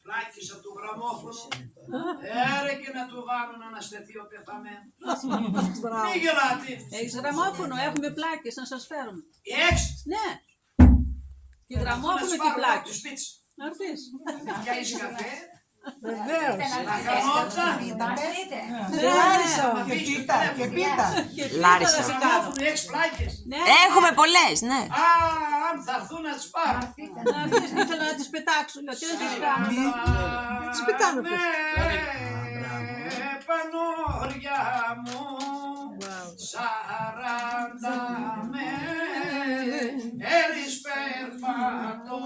πλάκισα του γραμμόφωνου, έρε και να του βάλω να αναστεθεί ο πεθαμένος. Μη γελάτε. Έχεις γραμμόφωνο, έχουμε πλάκες να σας φέρουμε. Έχεις. Ναι. Και γραμμόφωνο και πλάκες. Να έρθεις. Για είσαι καφέ. Βεβαίως. Να κανότα. Λάρισα. Και πίτα. Λάρισα. Έχεις πλάκες. Έχουμε πολλές, ναι. Α, αν θα έρθουν να τις πάρω. Να έρθεις, ήθελα να τις πετάξω. Λέω, τι να τις κάνω. Τις πετάμε πώς. Πανόρια μου, 40 μέρες περπατώ,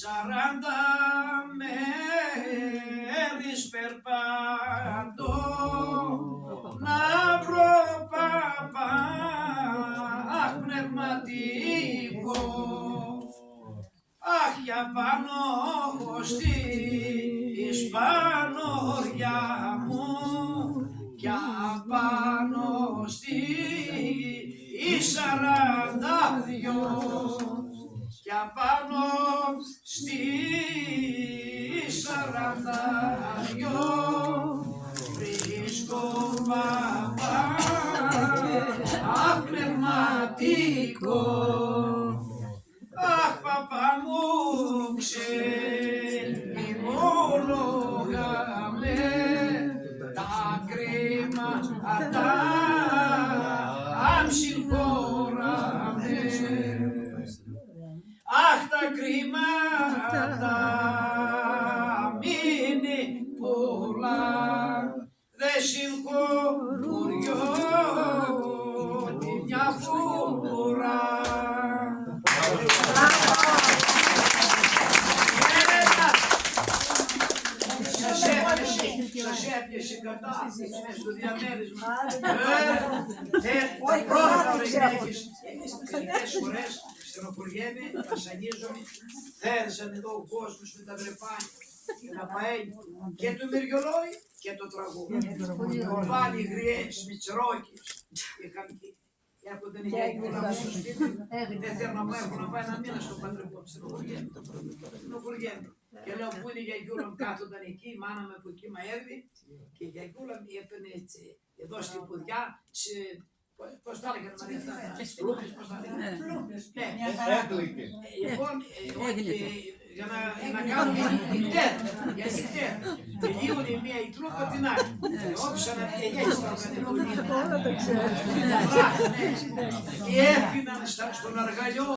40 μέρες περπατώ, να βρω παπά, αχ πνευματικό, αχ για πάνω στις πανόρια μου, για πάνω στις 42, για πάνω στις 42, βρίσκω παπά, αχ πνευματικό. Αχ, παπά μου, ξεμολογάμε τα κρίματα, αν συγχωράμε. Αχ, τα κρίματα μείνει πολλά, δε συγχωριώ μια φορά. Σας έπιασε η κατάσταση μέσα στο διαμέρισμα. Πρώτα έχεις μερικές φορές στενοχωριέμαι, βασανίζομαι, θέρισαν εδώ ο κόσμος με τα βρεπάνια και τα παέλια και το μυριολόι και το τραγούδι. Κομπάνι, γριές, μητσρόκες και καμποί. Έρχονται οι γιαγιούλα μου στο σπίτι, δεν θέλω να πάω, έχω να πάει ένα μήνα στο πατρικό, στενοχωριέμαι. Και λέω πού είναι η γιαγιούλα μου, κάθονταν εκεί, η μάνα μου από εκεί μα έρθει και η γιαγιούλα μου έπαιρνε εδώ στην πουδιά, πώς τα έλεγαν Μαρία αυτά, φλούχες, πώς τα έλεγαν. Λοιπόν, για να κάνουν νυχτέρ, για νυχτέρ. Τελείωνε η μία η τρόπα την άλλη. Όποιος αναπηγαίνει στα οργανετολίνα. Και έφυγαν στον αργαλιό.